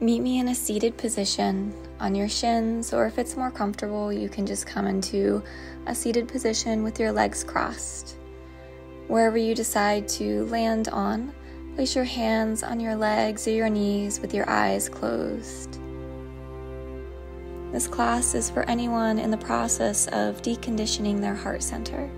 Meet me in a seated position on your shins, or if it's more comfortable, you can just come into a seated position with your legs crossed. Wherever you decide to land on, place your hands on your legs or your knees with your eyes closed. This class is for anyone in the process of deconditioning their heart center.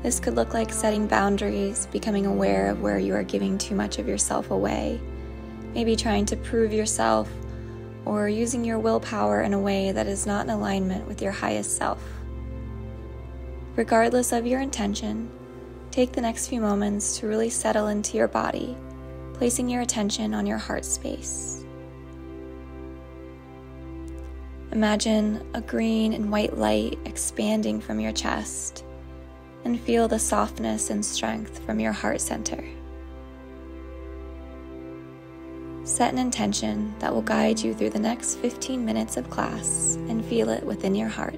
This could look like setting boundaries, becoming aware of where you are giving too much of yourself away, maybe trying to prove yourself, or using your willpower in a way that is not in alignment with your highest self. Regardless of your intention, take the next few moments to really settle into your body, placing your attention on your heart space. Imagine a green and white light expanding from your chest, and feel the softness and strength from your heart center. Set an intention that will guide you through the next 15 minutes of class and feel it within your heart.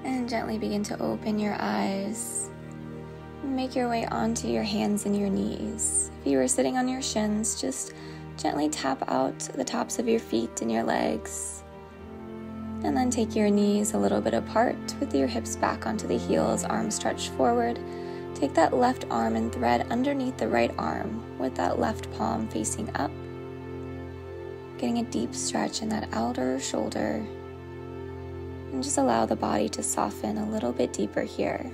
And gently begin to open your eyes. Make your way onto your hands and your knees. If you were sitting on your shins, just gently tap out the tops of your feet and your legs. And then take your knees a little bit apart with your hips back onto the heels, arms stretched forward. Take that left arm and thread underneath the right arm with that left palm facing up. Getting a deep stretch in that outer shoulder. And just allow the body to soften a little bit deeper here.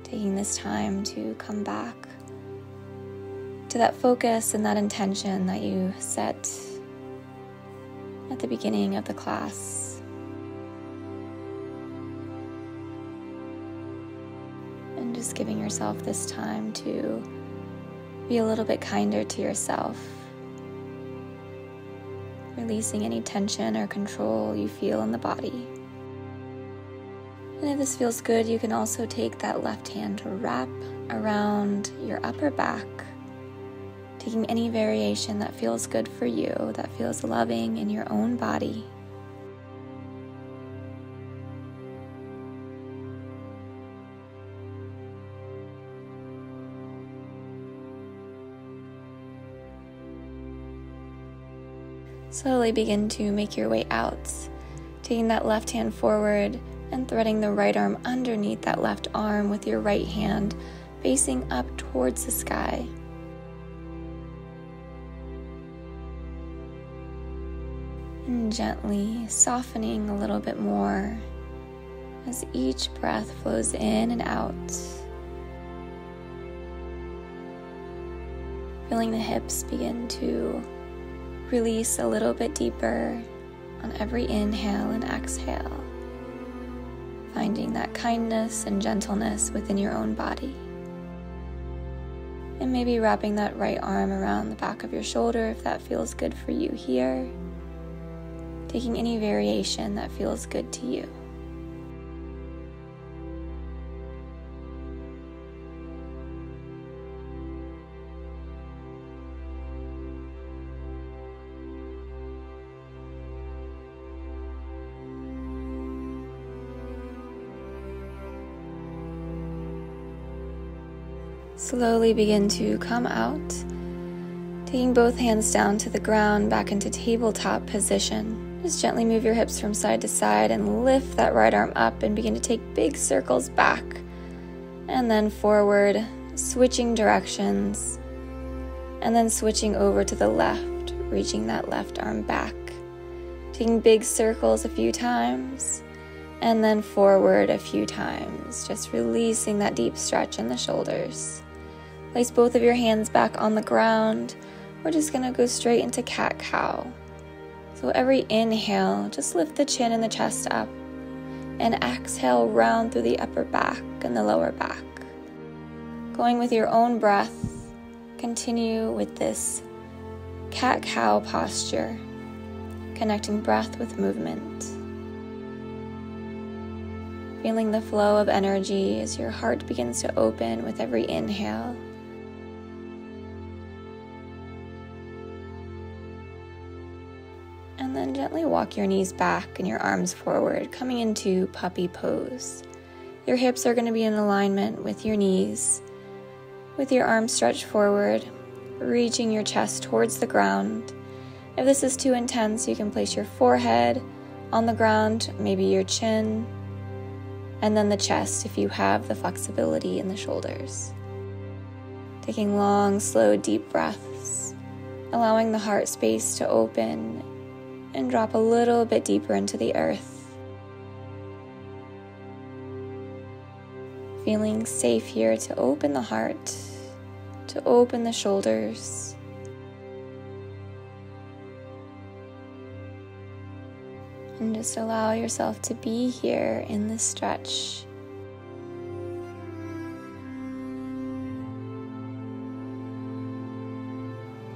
Taking this time to come back to that focus and that intention that you set at the beginning of the class. And just giving yourself this time to be a little bit kinder to yourself. Releasing any tension or control you feel in the body. And if this feels good, you can also take that left hand to wrap around your upper back, taking any variation that feels good for you, that feels loving in your own body. Slowly begin to make your way out, taking that left hand forward and threading the right arm underneath that left arm with your right hand facing up towards the sky. And gently softening a little bit more as each breath flows in and out. Feeling the hips begin to release a little bit deeper on every inhale and exhale, finding that kindness and gentleness within your own body. And maybe wrapping that right arm around the back of your shoulder if that feels good for you here, taking any variation that feels good to you. Slowly begin to come out, taking both hands down to the ground, back into tabletop position. Just gently move your hips from side to side and lift that right arm up and begin to take big circles back and then forward, switching directions, and then switching over to the left, reaching that left arm back, taking big circles a few times, and then forward a few times, just releasing that deep stretch in the shoulders. Place both of your hands back on the ground. We're just going to go straight into cat-cow. So every inhale, just lift the chin and the chest up. And exhale, round through the upper back and the lower back. Going with your own breath, continue with this cat-cow posture, connecting breath with movement. Feeling the flow of energy as your heart begins to open with every inhale. And then gently walk your knees back and your arms forward, coming into puppy pose. Your hips are going to be in alignment with your knees, with your arms stretched forward, reaching your chest towards the ground. If this is too intense, you can place your forehead on the ground, maybe your chin, and then the chest if you have the flexibility in the shoulders. Taking long, slow, deep breaths, allowing the heart space to open and drop a little bit deeper into the earth. Feeling safe here to open the heart, to open the shoulders. And just allow yourself to be here in this stretch.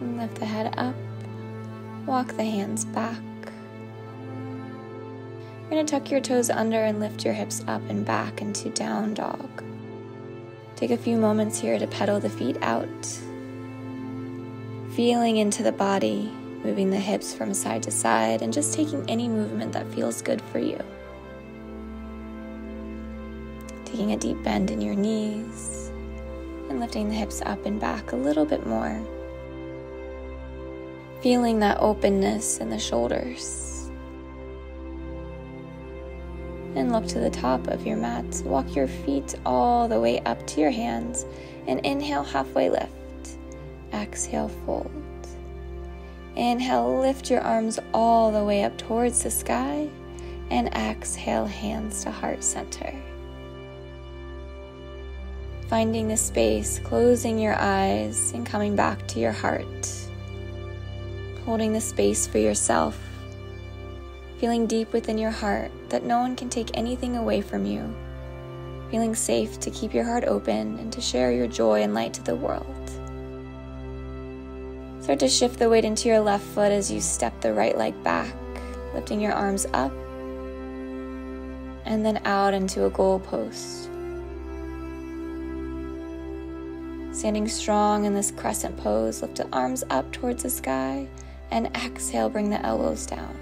And lift the head up, walk the hands back. You're going to tuck your toes under and lift your hips up and back into down dog. Take a few moments here to pedal the feet out, feeling into the body, moving the hips from side to side, and just taking any movement that feels good for you. Taking a deep bend in your knees, and lifting the hips up and back a little bit more. Feeling that openness in the shoulders. And look to the top of your mat. Walk your feet all the way up to your hands, and inhale, halfway lift. Exhale, fold. Inhale, lift your arms all the way up towards the sky, and exhale, hands to heart center. Finding the space, closing your eyes, and coming back to your heart. Holding the space for yourself, feeling deep within your heart that no one can take anything away from you. Feeling safe to keep your heart open and to share your joy and light to the world. Start to shift the weight into your left foot as you step the right leg back, lifting your arms up and then out into a goal post. Standing strong in this crescent pose, lift the arms up towards the sky and exhale, bring the elbows down.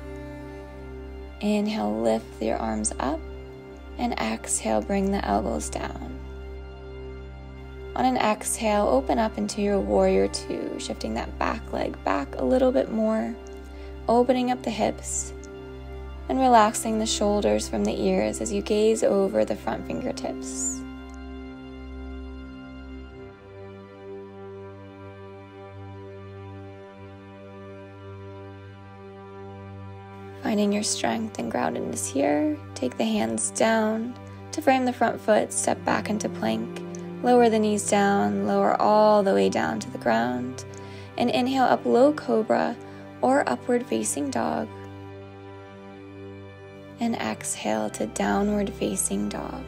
Inhale, lift your arms up, and exhale, bring the elbows down. On an exhale, open up into your warrior two, shifting that back leg back a little bit more, opening up the hips, and relaxing the shoulders from the ears as you gaze over the front fingertips. Finding your strength and groundedness here, take the hands down to frame the front foot, step back into plank, lower the knees down, lower all the way down to the ground, and inhale up low cobra or upward facing dog, and exhale to downward facing dog.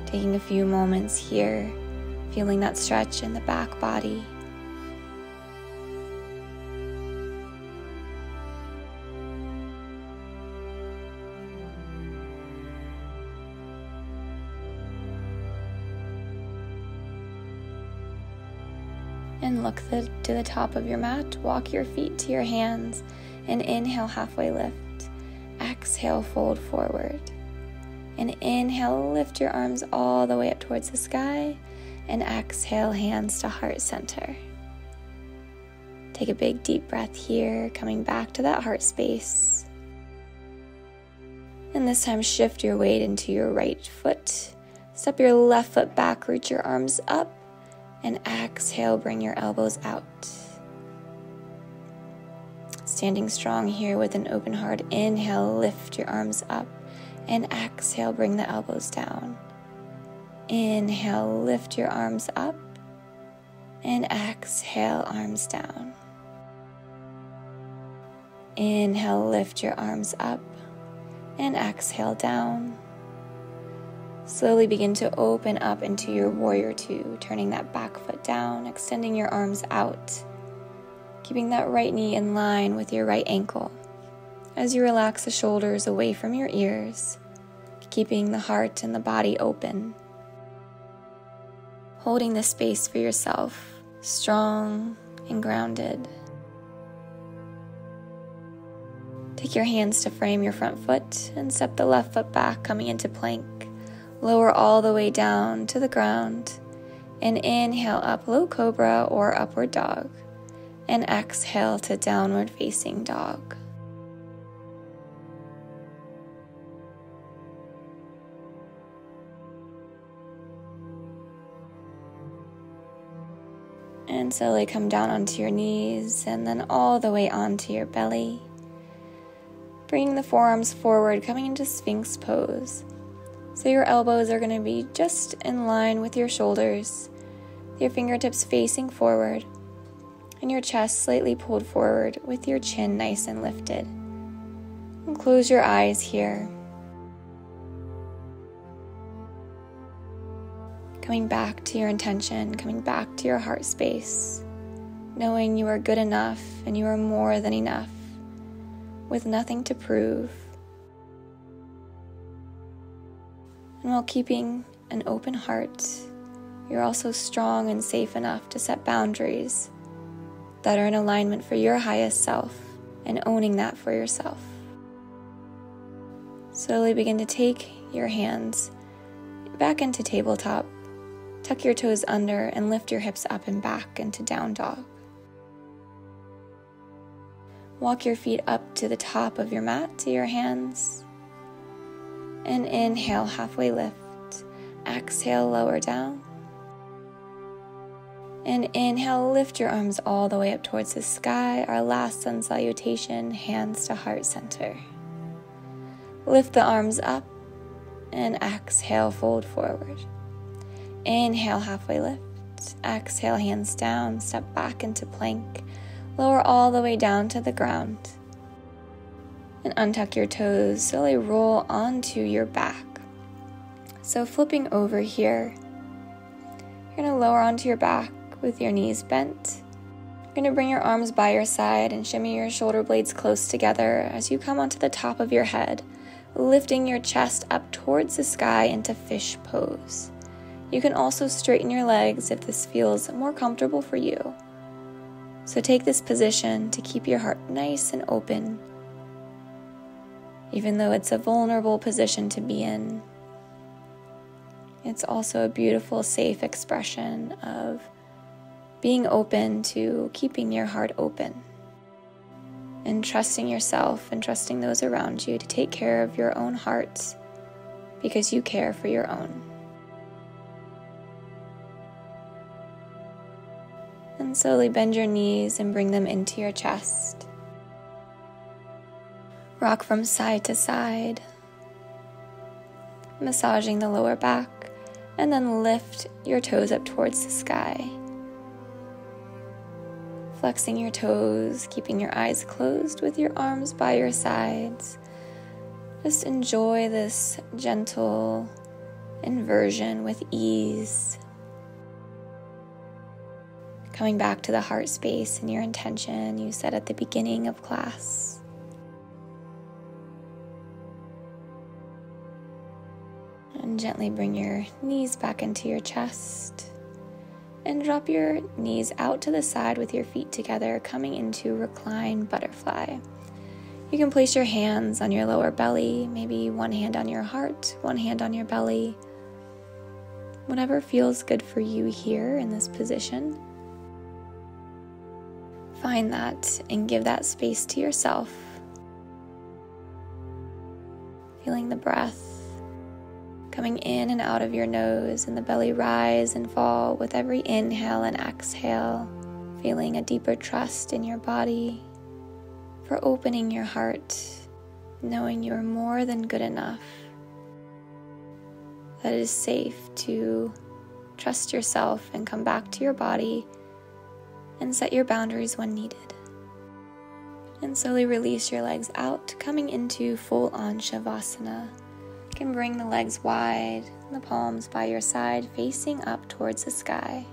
Taking a few moments here, feeling that stretch in the back body. And look to the top of your mat, walk your feet to your hands, and inhale, halfway lift. Exhale, fold forward. And inhale, lift your arms all the way up towards the sky, and exhale, hands to heart center. Take a big deep breath here, coming back to that heart space. And this time shift your weight into your right foot. Step your left foot back, reach your arms up, and exhale, bring your elbows out. Standing strong here with an open heart, inhale, lift your arms up, and exhale, bring the elbows down. Inhale, lift your arms up, and exhale, arms down. Inhale, lift your arms up, and exhale down. Slowly begin to open up into your warrior two, turning that back foot down, extending your arms out, keeping that right knee in line with your right ankle as you relax the shoulders away from your ears, keeping the heart and the body open. Holding this space for yourself, strong and grounded. Take your hands to frame your front foot and step the left foot back, coming into plank. Lower all the way down to the ground and inhale up low cobra or upward dog, and exhale to downward facing dog. And slowly come down onto your knees and then all the way onto your belly. Bringing the forearms forward, coming into Sphinx pose. So your elbows are going to be just in line with your shoulders, your fingertips facing forward, and your chest slightly pulled forward with your chin nice and lifted. And close your eyes here. Coming back to your intention, coming back to your heart space, knowing you are good enough and you are more than enough, with nothing to prove. And while keeping an open heart, you're also strong and safe enough to set boundaries that are in alignment for your highest self and owning that for yourself. Slowly begin to take your hands back into tabletop, tuck your toes under and lift your hips up and back into down dog. Walk your feet up to the top of your mat to your hands. And inhale, halfway lift. Exhale, lower down. And inhale, lift your arms all the way up towards the sky. Our last sun salutation, hands to heart center. Lift the arms up and exhale, fold forward. Inhale, halfway lift. Exhale, hands down, step back into plank. Lower all the way down to the ground. And untuck your toes, slowly roll onto your back. So flipping over here, you're going to lower onto your back with your knees bent. You're going to bring your arms by your side and shimmy your shoulder blades close together as you come onto the top of your head, lifting your chest up towards the sky into fish pose. You can also straighten your legs if this feels more comfortable for you. So take this position to keep your heart nice and open, even though it's a vulnerable position to be in. It's also a beautiful, safe expression of being open to keeping your heart open and trusting yourself and trusting those around you to take care of your own heart because you care for your own. And slowly bend your knees and bring them into your chest. Rock from side to side, massaging the lower back, and then lift your toes up towards the sky. Flexing your toes, keeping your eyes closed with your arms by your sides. Just enjoy this gentle inversion with ease. Coming back to the heart space and your intention you set at the beginning of class. And gently bring your knees back into your chest. And drop your knees out to the side with your feet together, coming into recline butterfly. You can place your hands on your lower belly, maybe one hand on your heart, one hand on your belly. Whatever feels good for you here in this position. Find that and give that space to yourself. Feeling the breath coming in and out of your nose and the belly rise and fall with every inhale and exhale. Feeling a deeper trust in your body for opening your heart, knowing you're more than good enough. That it is safe to trust yourself and come back to your body and set your boundaries when needed. And slowly release your legs out, coming into full-on Shavasana. You can bring the legs wide, the palms by your side, facing up towards the sky.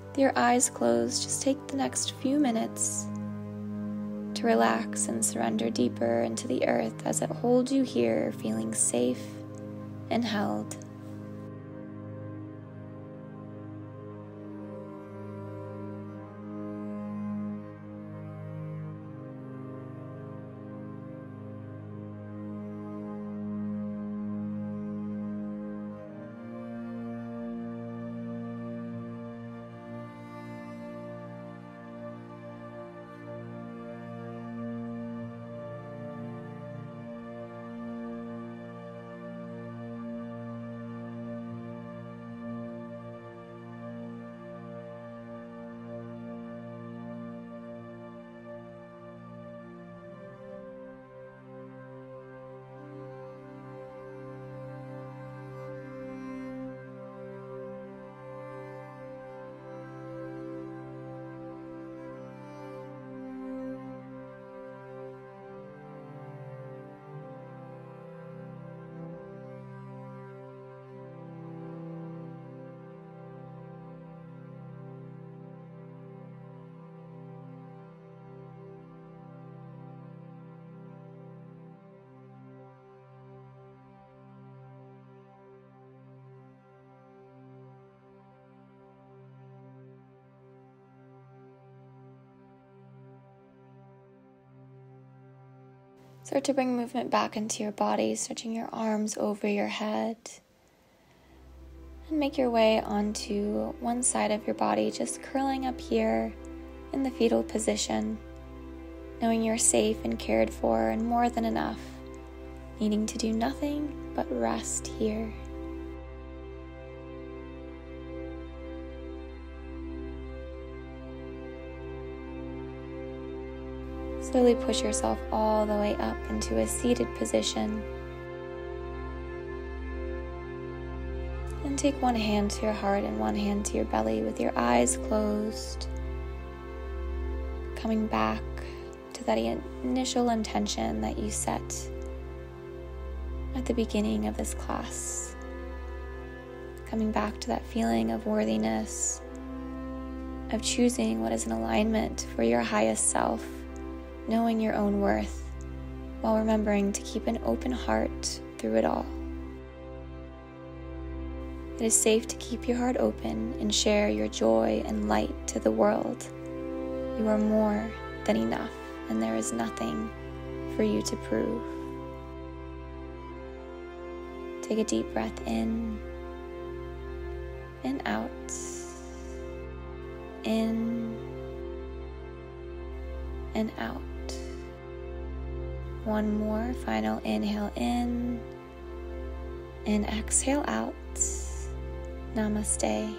With your eyes closed, just take the next few minutes to relax and surrender deeper into the earth as it holds you here, feeling safe and held. Start to bring movement back into your body, stretching your arms over your head. And make your way onto one side of your body, just curling up here in the fetal position, knowing you're safe and cared for and more than enough, needing to do nothing but rest here. Slowly push yourself all the way up into a seated position. And take one hand to your heart and one hand to your belly with your eyes closed. Coming back to that initial intention that you set at the beginning of this class. Coming back to that feeling of worthiness, of choosing what is in alignment for your highest self. Knowing your own worth, while remembering to keep an open heart through it all. It is safe to keep your heart open and share your joy and light to the world. You are more than enough, and there is nothing for you to prove. Take a deep breath in and out. In and out. One more final inhale in and exhale out. Namaste.